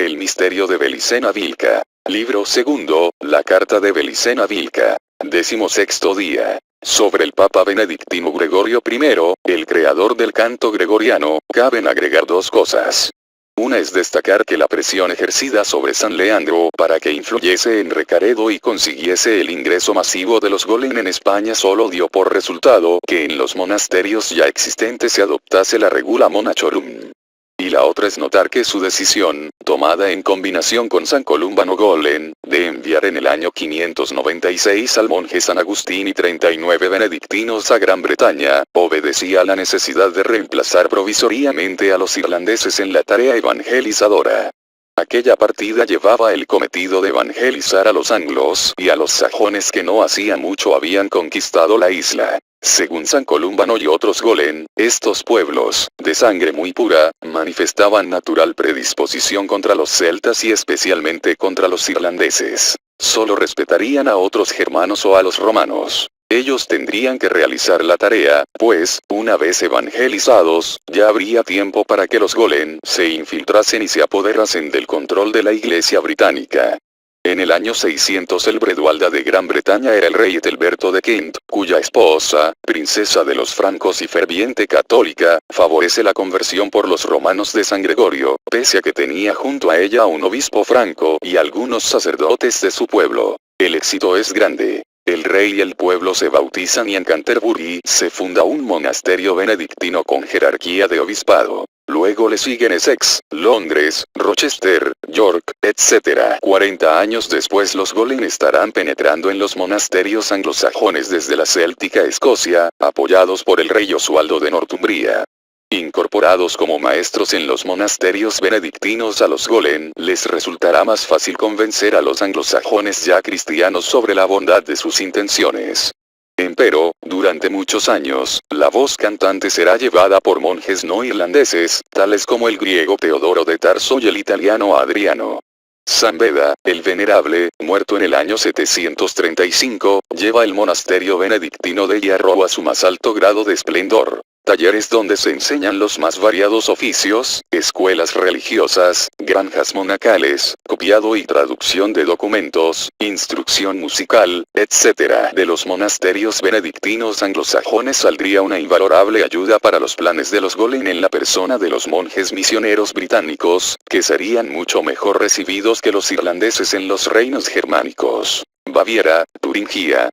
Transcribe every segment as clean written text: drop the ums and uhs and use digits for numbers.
El misterio de Belicena Vilca. Libro segundo, la carta de Belicena Vilca. 16º día. Sobre el Papa Benedictino Gregorio I, el creador del canto gregoriano, caben agregar dos cosas. Una es destacar que la presión ejercida sobre San Leandro para que influyese en Recaredo y consiguiese el ingreso masivo de los Golem en España solo dio por resultado que en los monasterios ya existentes se adoptase la regula monachorum. Y la otra es notar que su decisión, tomada en combinación con San Columbano Golem, de enviar en el año 596 al monje San Agustín y 39 benedictinos a Gran Bretaña, obedecía a la necesidad de reemplazar provisoriamente a los irlandeses en la tarea evangelizadora. Aquella partida llevaba el cometido de evangelizar a los anglos y a los sajones que no hacía mucho habían conquistado la isla. Según San Columbano y otros Golem, estos pueblos, de sangre muy pura, manifestaban natural predisposición contra los celtas y especialmente contra los irlandeses. Solo respetarían a otros germanos o a los romanos. Ellos tendrían que realizar la tarea, pues, una vez evangelizados, ya habría tiempo para que los Golem se infiltrasen y se apoderasen del control de la Iglesia británica. En el año 600 el Bredualda de Gran Bretaña era el rey Ethelberto de Kent, cuya esposa, princesa de los francos y ferviente católica, favorece la conversión por los romanos de San Gregorio, pese a que tenía junto a ella a un obispo franco y algunos sacerdotes de su pueblo. El éxito es grande. El rey y el pueblo se bautizan y en Canterbury se funda un monasterio benedictino con jerarquía de obispado. Luego le siguen Essex, Londres, Rochester, York, etc. 40 años después los Golem estarán penetrando en los monasterios anglosajones desde la céltica Escocia, apoyados por el rey Oswaldo de Northumbria. Incorporados como maestros en los monasterios benedictinos a los Golem, les resultará más fácil convencer a los anglosajones ya cristianos sobre la bondad de sus intenciones. Empero, durante muchos años, la voz cantante será llevada por monjes no irlandeses, tales como el griego Teodoro de Tarso y el italiano Adriano. San Beda, el venerable, muerto en el año 735, lleva el monasterio benedictino de Yarrow a su más alto grado de esplendor. Talleres donde se enseñan los más variados oficios, escuelas religiosas, granjas monacales, copiado y traducción de documentos, instrucción musical, etc. De los monasterios benedictinos anglosajones saldría una invalorable ayuda para los planes de los Golem en la persona de los monjes misioneros británicos, que serían mucho mejor recibidos que los irlandeses en los reinos germánicos. Baviera, Turingia,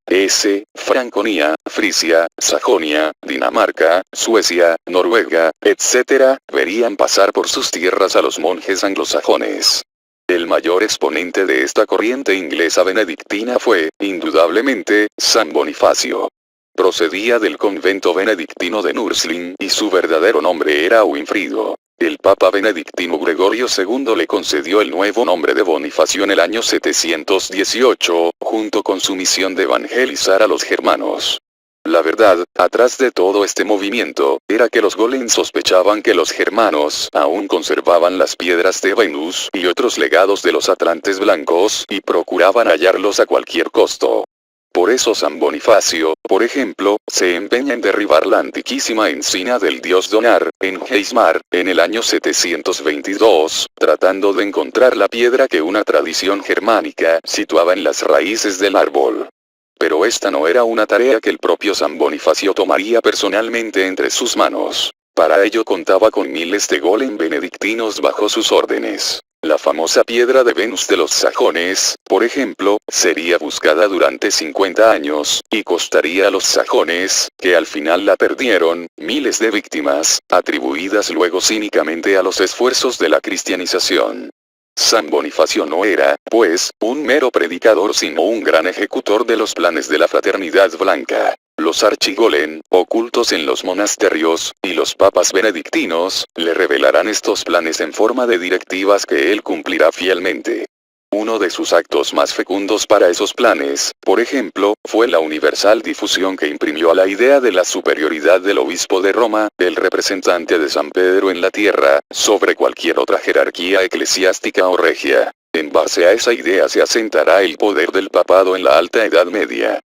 Franconia, Frisia, Sajonia, Dinamarca, Suecia, Noruega, etc., verían pasar por sus tierras a los monjes anglosajones. El mayor exponente de esta corriente inglesa benedictina fue, indudablemente, San Bonifacio. Procedía del convento benedictino de Nursling y su verdadero nombre era Winfrido. El Papa Benedictino Gregorio II le concedió el nuevo nombre de Bonifacio en el año 718, junto con su misión de evangelizar a los germanos. La verdad, atrás de todo este movimiento, era que los Golem sospechaban que los germanos aún conservaban las piedras de Venus y otros legados de los atlantes blancos y procuraban hallarlos a cualquier costo. Por eso San Bonifacio, por ejemplo, se empeña en derribar la antiquísima encina del dios Donar, en Heismar, en el año 722, tratando de encontrar la piedra que una tradición germánica situaba en las raíces del árbol. Pero esta no era una tarea que el propio San Bonifacio tomaría personalmente entre sus manos. Para ello contaba con miles de Golem benedictinos bajo sus órdenes. La famosa piedra de Venus de los sajones, por ejemplo, sería buscada durante 50 años, y costaría a los sajones, que al final la perdieron, miles de víctimas, atribuidas luego cínicamente a los esfuerzos de la cristianización. San Bonifacio no era, pues, un mero predicador sino un gran ejecutor de los planes de la fraternidad blanca. Los archigolem, ocultos en los monasterios, y los papas benedictinos, le revelarán estos planes en forma de directivas que él cumplirá fielmente. Uno de sus actos más fecundos para esos planes, por ejemplo, fue la universal difusión que imprimió a la idea de la superioridad del obispo de Roma, el representante de San Pedro en la tierra, sobre cualquier otra jerarquía eclesiástica o regia. En base a esa idea se asentará el poder del papado en la Alta Edad Media.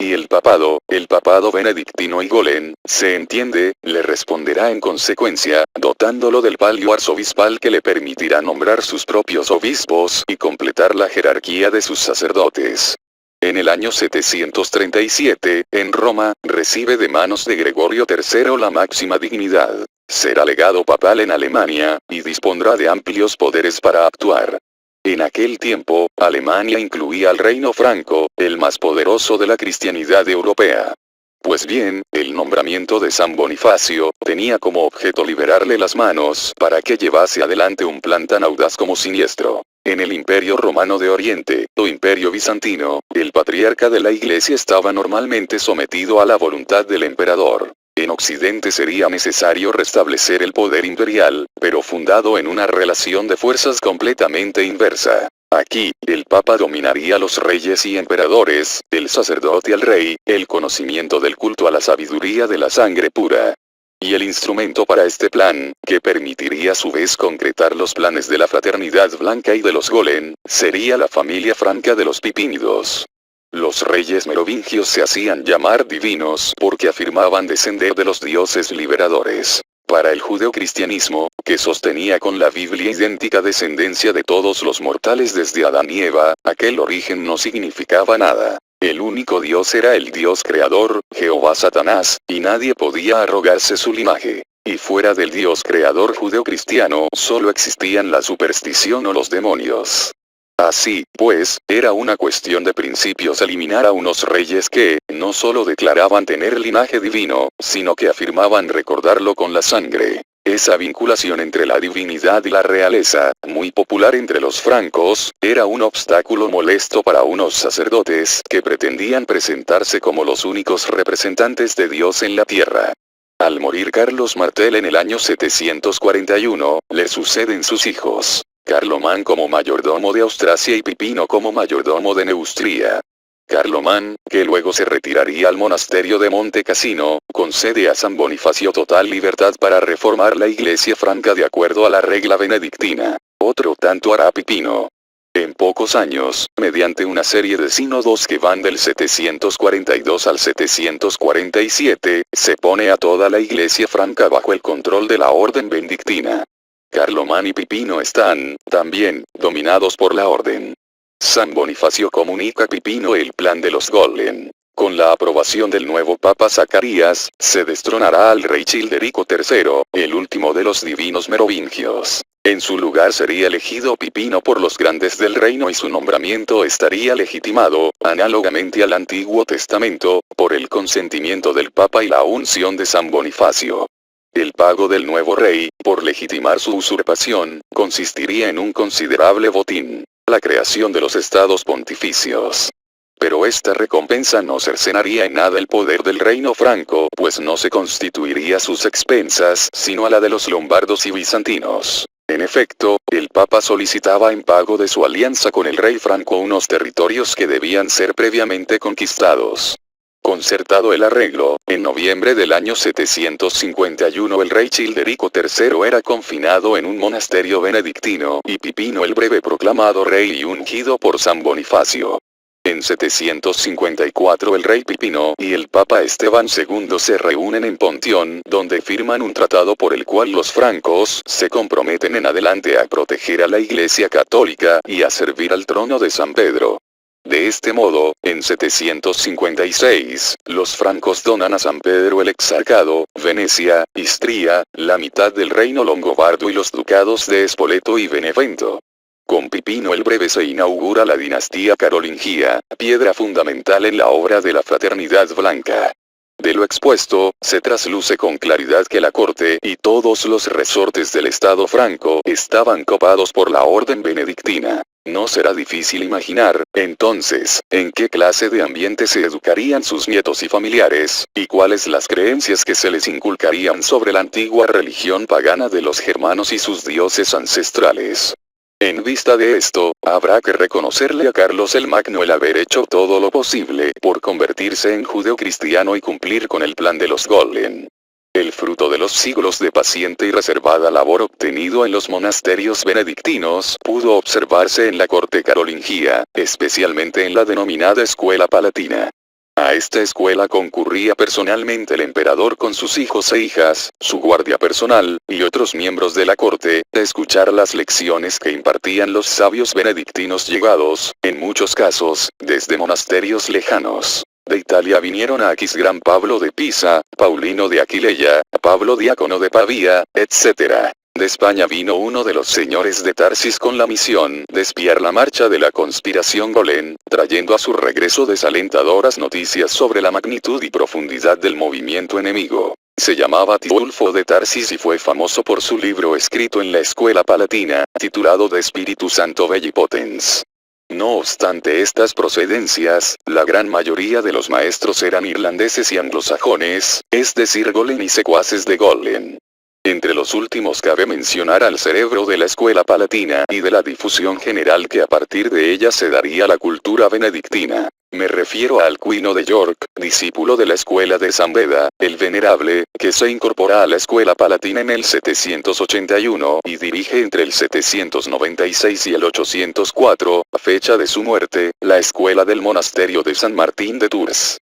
y el papado benedictino y Golen, se entiende, le responderá en consecuencia, dotándolo del palio arzobispal que le permitirá nombrar sus propios obispos y completar la jerarquía de sus sacerdotes. En el año 737, en Roma, recibe de manos de Gregorio III la máxima dignidad. Será legado papal en Alemania, y dispondrá de amplios poderes para actuar. En aquel tiempo, Alemania incluía al reino franco, el más poderoso de la cristianidad europea. Pues bien, el nombramiento de San Bonifacio tenía como objeto liberarle las manos para que llevase adelante un plan tan audaz como siniestro. En el Imperio Romano de Oriente, o Imperio Bizantino, el patriarca de la Iglesia estaba normalmente sometido a la voluntad del emperador. En Occidente sería necesario restablecer el poder imperial, pero fundado en una relación de fuerzas completamente inversa. Aquí, el Papa dominaría a los reyes y emperadores, el sacerdote al rey, el conocimiento del culto a la sabiduría de la sangre pura. Y el instrumento para este plan, que permitiría a su vez concretar los planes de la fraternidad blanca y de los Golen, sería la familia franca de los Pipínidos. Los reyes merovingios se hacían llamar divinos porque afirmaban descender de los dioses liberadores. Para el judeocristianismo, que sostenía con la Biblia idéntica descendencia de todos los mortales desde Adán y Eva, aquel origen no significaba nada. El único Dios era el Dios creador, Jehová Satanás, y nadie podía arrogarse su linaje. Y fuera del Dios creador judeocristiano, solo existían la superstición o los demonios. Así, pues, era una cuestión de principios eliminar a unos reyes que, no solo declaraban tener linaje divino, sino que afirmaban recordarlo con la sangre. Esa vinculación entre la divinidad y la realeza, muy popular entre los francos, era un obstáculo molesto para unos sacerdotes que pretendían presentarse como los únicos representantes de Dios en la tierra. Al morir Carlos Martel en el año 741, le suceden sus hijos. Carlomán como mayordomo de Austrasia y Pipino como mayordomo de Neustria. Carlomán, que luego se retiraría al monasterio de Monte Cassino, concede a San Bonifacio total libertad para reformar la iglesia franca de acuerdo a la regla benedictina. Otro tanto hará Pipino. En pocos años, mediante una serie de sínodos que van del 742 al 747, se pone a toda la iglesia franca bajo el control de la orden benedictina. Carlomán y Pipino están, también, dominados por la orden. San Bonifacio comunica a Pipino el plan de los Golen. Con la aprobación del nuevo Papa Zacarías, se destronará al rey Childerico III, el último de los divinos merovingios. En su lugar sería elegido Pipino por los grandes del reino y su nombramiento estaría legitimado, análogamente al Antiguo Testamento, por el consentimiento del Papa y la unción de San Bonifacio. El pago del nuevo rey, por legitimar su usurpación, consistiría en un considerable botín, la creación de los estados pontificios. Pero esta recompensa no cercenaría en nada el poder del reino franco, pues no se constituiría a sus expensas, sino a la de los lombardos y bizantinos. En efecto, el Papa solicitaba en pago de su alianza con el rey franco unos territorios que debían ser previamente conquistados. Concertado el arreglo, en noviembre del año 751 el rey Childerico III era confinado en un monasterio benedictino y Pipino el Breve proclamado rey y ungido por San Bonifacio. En 754 el rey Pipino y el Papa Esteban II se reúnen en Pontión, donde firman un tratado por el cual los francos se comprometen en adelante a proteger a la Iglesia Católica y a servir al trono de San Pedro. De este modo, en 756, los francos donan a San Pedro el exarcado, Venecia, Istria, la mitad del reino longobardo y los ducados de Spoleto y Benevento. Con Pipino el Breve se inaugura la dinastía carolingia, piedra fundamental en la obra de la fraternidad blanca. De lo expuesto, se trasluce con claridad que la corte y todos los resortes del Estado franco estaban copados por la orden benedictina. No será difícil imaginar, entonces, en qué clase de ambiente se educarían sus nietos y familiares, y cuáles las creencias que se les inculcarían sobre la antigua religión pagana de los germanos y sus dioses ancestrales. En vista de esto, habrá que reconocerle a Carlos el Magno el haber hecho todo lo posible por convertirse en judeocristiano y cumplir con el plan de los Golen. El fruto de los siglos de paciente y reservada labor obtenido en los monasterios benedictinos pudo observarse en la corte carolingia, especialmente en la denominada Escuela Palatina. A esta escuela concurría personalmente el emperador con sus hijos e hijas, su guardia personal, y otros miembros de la corte, a escuchar las lecciones que impartían los sabios benedictinos llegados, en muchos casos, desde monasterios lejanos. De Italia vinieron a Aquisgrán Pablo de Pisa, Paulino de Aquileia, Pablo Diácono de Pavía, etc. De España vino uno de los señores de Tarsis con la misión de espiar la marcha de la conspiración Golen, trayendo a su regreso desalentadoras noticias sobre la magnitud y profundidad del movimiento enemigo. Se llamaba Tidulfo de Tarsis y fue famoso por su libro escrito en la escuela palatina, titulado De Espíritu Santo Belli Potens. No obstante estas procedencias, la gran mayoría de los maestros eran irlandeses y anglosajones, es decir Golen y secuaces de Golen. Entre los últimos cabe mencionar al cerebro de la escuela palatina y de la difusión general que a partir de ella se daría la cultura benedictina. Me refiero a Alcuino de York, discípulo de la escuela de San Beda, el Venerable, que se incorpora a la escuela palatina en el 781 y dirige entre el 796 y el 804, fecha de su muerte, la escuela del monasterio de San Martín de Tours.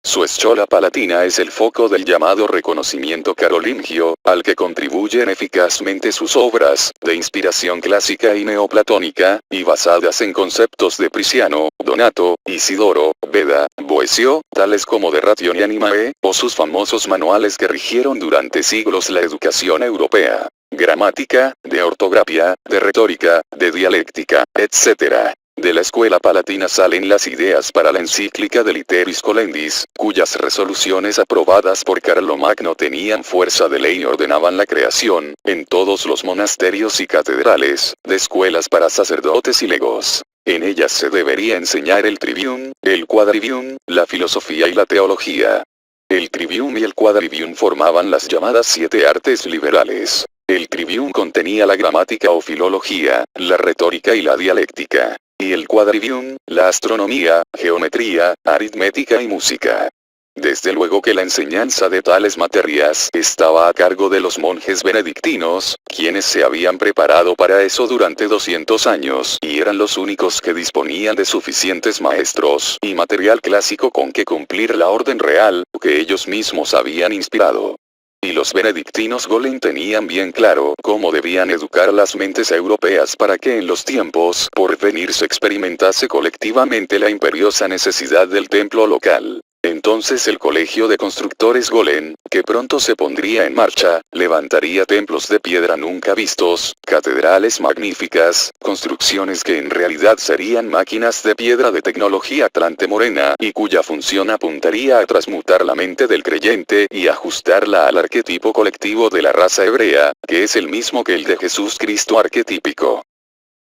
Su escuela palatina es el foco del llamado reconocimiento carolingio, al que contribuyen eficazmente sus obras, de inspiración clásica y neoplatónica, y basadas en conceptos de Prisciano, Donato, Isidoro, Beda, Boecio, tales como de Ratione y Animae, o sus famosos manuales que rigieron durante siglos la educación europea. Gramática, de ortografía, de retórica, de dialéctica, etc. De la escuela palatina salen las ideas para la encíclica de Literis Colendis, cuyas resoluciones aprobadas por Carlomagno tenían fuerza de ley y ordenaban la creación, en todos los monasterios y catedrales, de escuelas para sacerdotes y legos. En ellas se debería enseñar el trivium, el quadrivium, la filosofía y la teología. El trivium y el quadrivium formaban las llamadas 7 artes liberales. El trivium contenía la gramática o filología, la retórica y la dialéctica. Y el quadrivium, la astronomía, geometría, aritmética y música. Desde luego que la enseñanza de tales materias estaba a cargo de los monjes benedictinos, quienes se habían preparado para eso durante 200 años y eran los únicos que disponían de suficientes maestros y material clásico con que cumplir la orden real, que ellos mismos habían inspirado. Y los benedictinos Golen tenían bien claro cómo debían educar las mentes europeas para que en los tiempos por venir se experimentase colectivamente la imperiosa necesidad del templo local. Entonces el colegio de constructores Golen, que pronto se pondría en marcha, levantaría templos de piedra nunca vistos, catedrales magníficas, construcciones que en realidad serían máquinas de piedra de tecnología atlante morena y cuya función apuntaría a transmutar la mente del creyente y ajustarla al arquetipo colectivo de la raza hebrea, que es el mismo que el de Jesús Cristo arquetípico.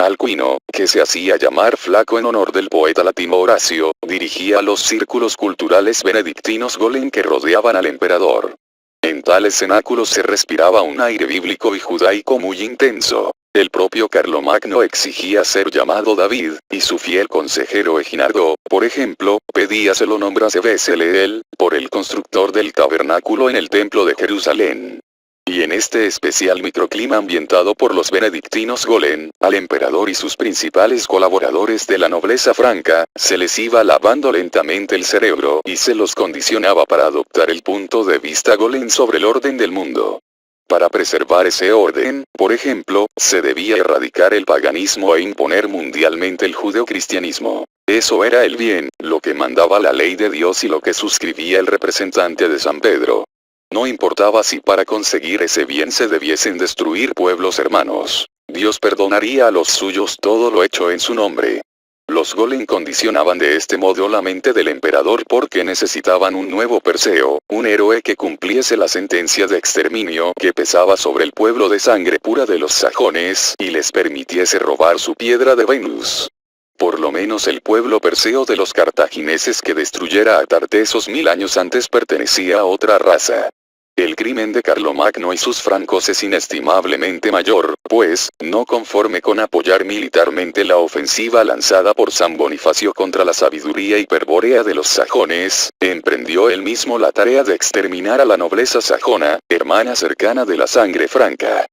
Alcuino, que se hacía llamar Flaco en honor del poeta latino Horacio, dirigía los círculos culturales benedictinos Golen que rodeaban al emperador. En tales cenáculos se respiraba un aire bíblico y judaico muy intenso. El propio Carlomagno exigía ser llamado David, y su fiel consejero Eginardo, por ejemplo, pedía se lo nombrase Beseleel, por el constructor del tabernáculo en el templo de Jerusalén. Y en este especial microclima ambientado por los benedictinos Golen, al emperador y sus principales colaboradores de la nobleza franca, se les iba lavando lentamente el cerebro y se los condicionaba para adoptar el punto de vista Golen sobre el orden del mundo. Para preservar ese orden, por ejemplo, se debía erradicar el paganismo e imponer mundialmente el judeocristianismo. Eso era el bien, lo que mandaba la ley de Dios y lo que suscribía el representante de San Pedro. No importaba si para conseguir ese bien se debiesen destruir pueblos hermanos. Dios perdonaría a los suyos todo lo hecho en su nombre. Los Golen condicionaban de este modo la mente del emperador porque necesitaban un nuevo Perseo, un héroe que cumpliese la sentencia de exterminio que pesaba sobre el pueblo de sangre pura de los sajones y les permitiese robar su piedra de Venus. Por lo menos el pueblo perseo de los cartagineses que destruyera a Tartesos 1000 años antes pertenecía a otra raza. El crimen de Carlomagno y sus francos es inestimablemente mayor, pues, no conforme con apoyar militarmente la ofensiva lanzada por San Bonifacio contra la sabiduría hiperbórea de los sajones, emprendió él mismo la tarea de exterminar a la nobleza sajona, hermana cercana de la sangre franca.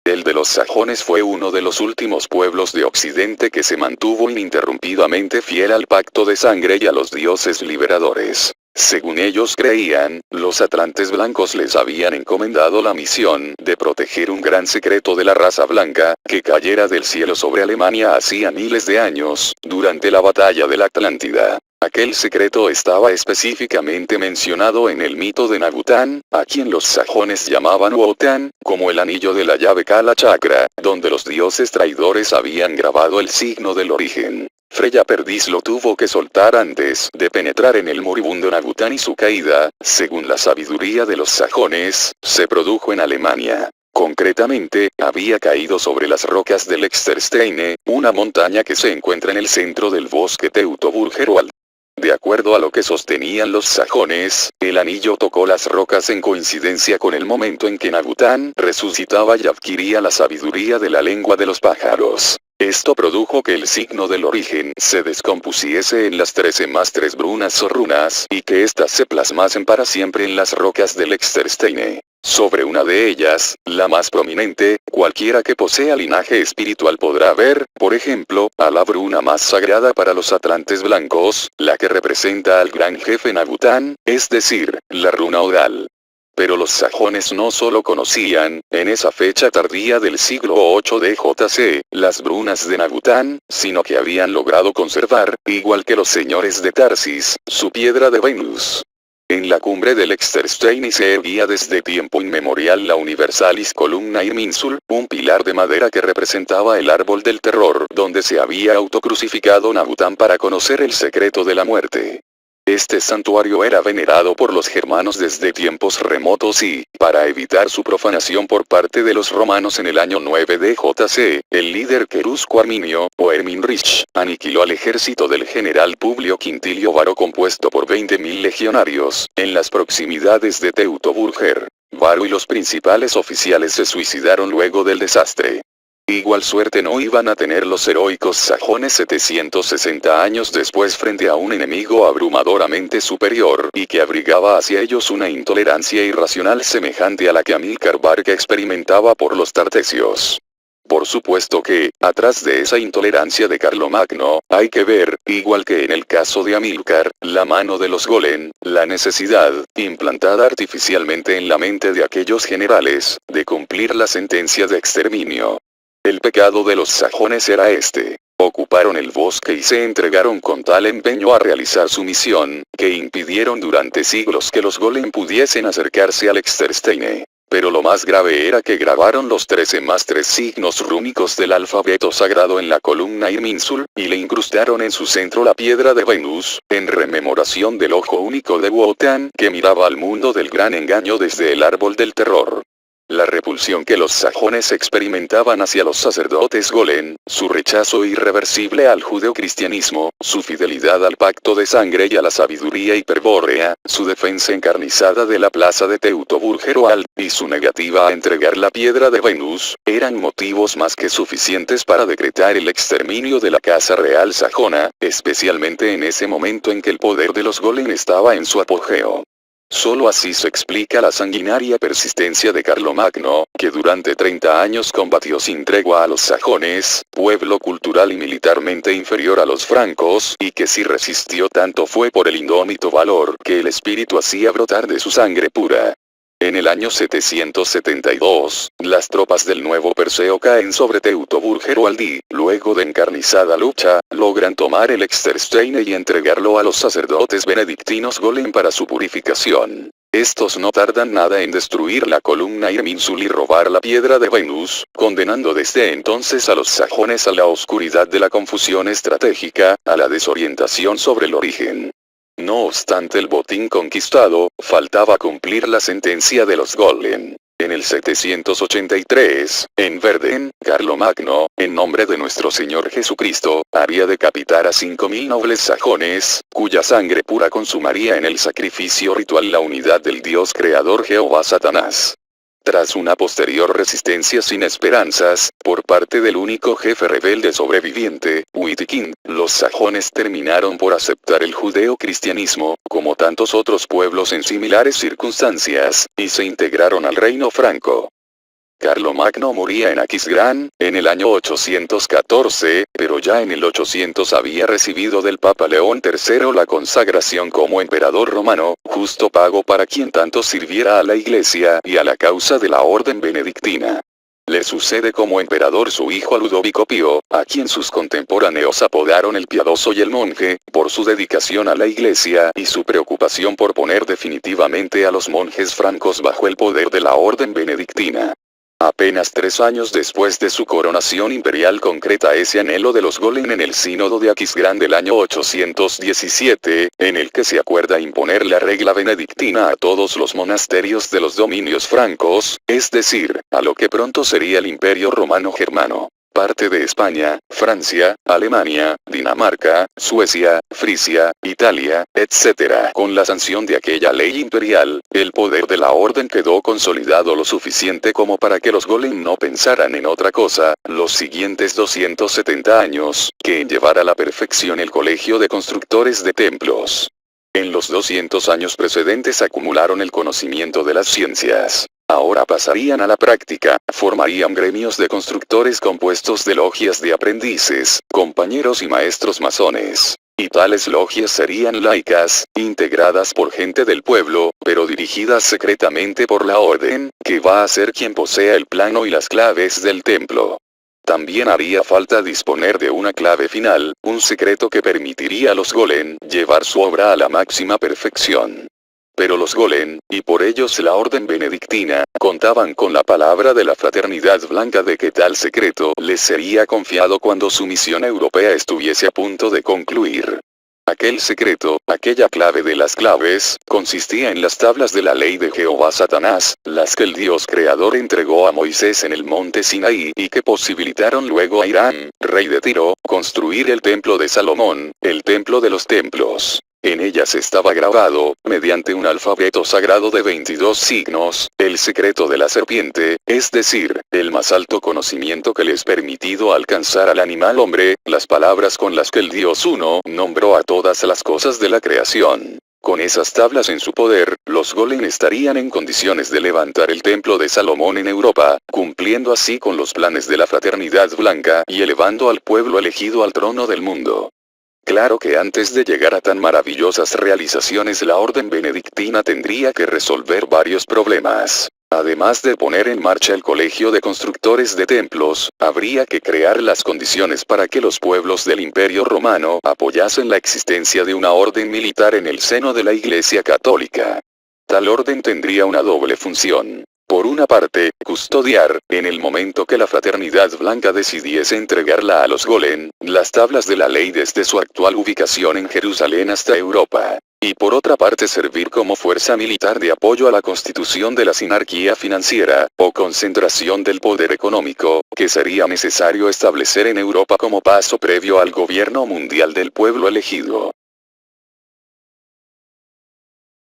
El de los sajones fue uno de los últimos pueblos de Occidente que se mantuvo ininterrumpidamente fiel al pacto de sangre y a los dioses liberadores. Según ellos creían, los atlantes blancos les habían encomendado la misión de proteger un gran secreto de la raza blanca, que cayera del cielo sobre Alemania hacía miles de años, durante la batalla de la Atlántida. Aquel secreto estaba específicamente mencionado en el mito de Nagután, a quien los sajones llamaban Wotan, como el anillo de la llave Kala Chakra, donde los dioses traidores habían grabado el signo del origen. Freya Perdiz lo tuvo que soltar antes de penetrar en el moribundo Nagután y su caída, según la sabiduría de los sajones, se produjo en Alemania. Concretamente, había caído sobre las rocas del Extersteine, una montaña que se encuentra en el centro del bosque Teutoburger-Wald. De acuerdo a lo que sostenían los sajones, el anillo tocó las rocas en coincidencia con el momento en que Nagután resucitaba y adquiría la sabiduría de la lengua de los pájaros. Esto produjo que el signo del origen se descompusiese en las 13 más 3 brunas o runas, y que éstas se plasmasen para siempre en las rocas del Extersteine. Sobre una de ellas, la más prominente, cualquiera que posea linaje espiritual podrá ver, por ejemplo, a la bruna más sagrada para los atlantes blancos, la que representa al gran jefe Nagután, es decir, la runa oral. Pero los sajones no solo conocían, en esa fecha tardía del siglo VIII DJC, las brunas de Nagután, sino que habían logrado conservar, igual que los señores de Tarsis, su piedra de Venus. En la cumbre del Extersteine se erguía desde tiempo inmemorial la Universalis Columna Irminsul, un pilar de madera que representaba el árbol del terror donde se había autocrucificado Nagután para conocer el secreto de la muerte. Este santuario era venerado por los germanos desde tiempos remotos y, para evitar su profanación por parte de los romanos en el año 9 DJC, el líder querusco Arminio, o Erminrich, aniquiló al ejército del general Publio Quintilio Varo compuesto por 20.000 legionarios, en las proximidades de Teutoburger. Varo y los principales oficiales se suicidaron luego del desastre. Igual suerte no iban a tener los heroicos sajones 760 años después frente a un enemigo abrumadoramente superior y que abrigaba hacia ellos una intolerancia irracional semejante a la que Amílcar Barca experimentaba por los tartesios. Por supuesto que, atrás de esa intolerancia de Carlomagno, hay que ver, igual que en el caso de Amílcar, la mano de los golem, la necesidad, implantada artificialmente en la mente de aquellos generales, de cumplir la sentencia de exterminio. El pecado de los sajones era este. Ocuparon el bosque y se entregaron con tal empeño a realizar su misión, que impidieron durante siglos que los golem pudiesen acercarse al Extersteine. Pero lo más grave era que grabaron los 13 más 3 signos rúnicos del alfabeto sagrado en la columna Irminsul, y le incrustaron en su centro la piedra de Venus, en rememoración del ojo único de Wotan que miraba al mundo del gran engaño desde el árbol del terror. La repulsión que los sajones experimentaban hacia los sacerdotes golem, su rechazo irreversible al judeocristianismo, su fidelidad al pacto de sangre y a la sabiduría hiperbórea, su defensa encarnizada de la plaza de Teutoburger-Wald, y su negativa a entregar la piedra de Venus, eran motivos más que suficientes para decretar el exterminio de la casa real sajona, especialmente en ese momento en que el poder de los golem estaba en su apogeo. Solo así se explica la sanguinaria persistencia de Carlomagno, que durante 30 años combatió sin tregua a los sajones, pueblo cultural y militarmente inferior a los francos, y que si resistió tanto fue por el indómito valor que el espíritu hacía brotar de su sangre pura. En el año 772, las tropas del nuevo Perseo caen sobre Teutoburger-Wald y, luego de encarnizada lucha, logran tomar el Extersteine y entregarlo a los sacerdotes benedictinos golem para su purificación. Estos no tardan nada en destruir la columna Irminsul y robar la piedra de Venus, condenando desde entonces a los sajones a la oscuridad de la confusión estratégica, a la desorientación sobre el origen. No obstante el botín conquistado, faltaba cumplir la sentencia de los golem. En el 783, en Verden, Carlomagno, en nombre de nuestro Señor Jesucristo, haría decapitar a 5.000 nobles sajones, cuya sangre pura consumaría en el sacrificio ritual la unidad del Dios creador Jehová Satanás. Tras una posterior resistencia sin esperanzas, por parte del único jefe rebelde sobreviviente, Witikind, los sajones terminaron por aceptar el judeo-cristianismo, como tantos otros pueblos en similares circunstancias, y se integraron al reino franco. Carlomagno moría en Aquisgrán, en el año 814, pero ya en el 800 había recibido del Papa León III la consagración como emperador romano, justo pago para quien tanto sirviera a la Iglesia y a la causa de la orden benedictina. Le sucede como emperador su hijo Ludovico Pío, a quien sus contemporáneos apodaron el piadoso y el monje, por su dedicación a la Iglesia y su preocupación por poner definitivamente a los monjes francos bajo el poder de la orden benedictina. Apenas 3 años después de su coronación imperial concreta ese anhelo de los Golen en el sínodo de Aquisgrán del año 817, en el que se acuerda imponer la regla benedictina a todos los monasterios de los dominios francos, es decir, a lo que pronto sería el Imperio Romano Germano. Parte de España, Francia, Alemania, Dinamarca, Suecia, Frisia, Italia, etc. Con la sanción de aquella ley imperial, el poder de la orden quedó consolidado lo suficiente como para que los Golen no pensaran en otra cosa, los siguientes 270 años, que en llevar a la perfección el colegio de constructores de templos. En los 200 años precedentes acumularon el conocimiento de las ciencias. Ahora pasarían a la práctica, formarían gremios de constructores compuestos de logias de aprendices, compañeros y maestros masones. Y tales logias serían laicas, integradas por gente del pueblo, pero dirigidas secretamente por la orden, que va a ser quien posea el plano y las claves del templo. También haría falta disponer de una clave final, un secreto que permitiría a los Golen llevar su obra a la máxima perfección. Pero los Golen, y por ellos la orden benedictina, contaban con la palabra de la Fraternidad Blanca de que tal secreto les sería confiado cuando su misión europea estuviese a punto de concluir. Aquel secreto, aquella clave de las claves, consistía en las tablas de la ley de Jehová Satanás, las que el Dios creador entregó a Moisés en el monte Sinaí y que posibilitaron luego a Hiram, rey de Tiro, construir el templo de Salomón, el templo de los templos. En ellas estaba grabado, mediante un alfabeto sagrado de 22 signos, el secreto de la serpiente, es decir, el más alto conocimiento que les permitido alcanzar al animal hombre, las palabras con las que el Dios Uno nombró a todas las cosas de la creación. Con esas tablas en su poder, los Golen estarían en condiciones de levantar el templo de Salomón en Europa, cumpliendo así con los planes de la Fraternidad Blanca y elevando al pueblo elegido al trono del mundo. Claro que antes de llegar a tan maravillosas realizaciones la orden benedictina tendría que resolver varios problemas. Además de poner en marcha el colegio de constructores de templos, habría que crear las condiciones para que los pueblos del Imperio Romano apoyasen la existencia de una orden militar en el seno de la Iglesia Católica. Tal orden tendría una doble función. Por una parte, custodiar, en el momento que la Fraternidad Blanca decidiese entregarla a los Golen, las tablas de la ley desde su actual ubicación en Jerusalén hasta Europa. Y por otra parte servir como fuerza militar de apoyo a la constitución de la sinarquía financiera, o concentración del poder económico, que sería necesario establecer en Europa como paso previo al gobierno mundial del pueblo elegido.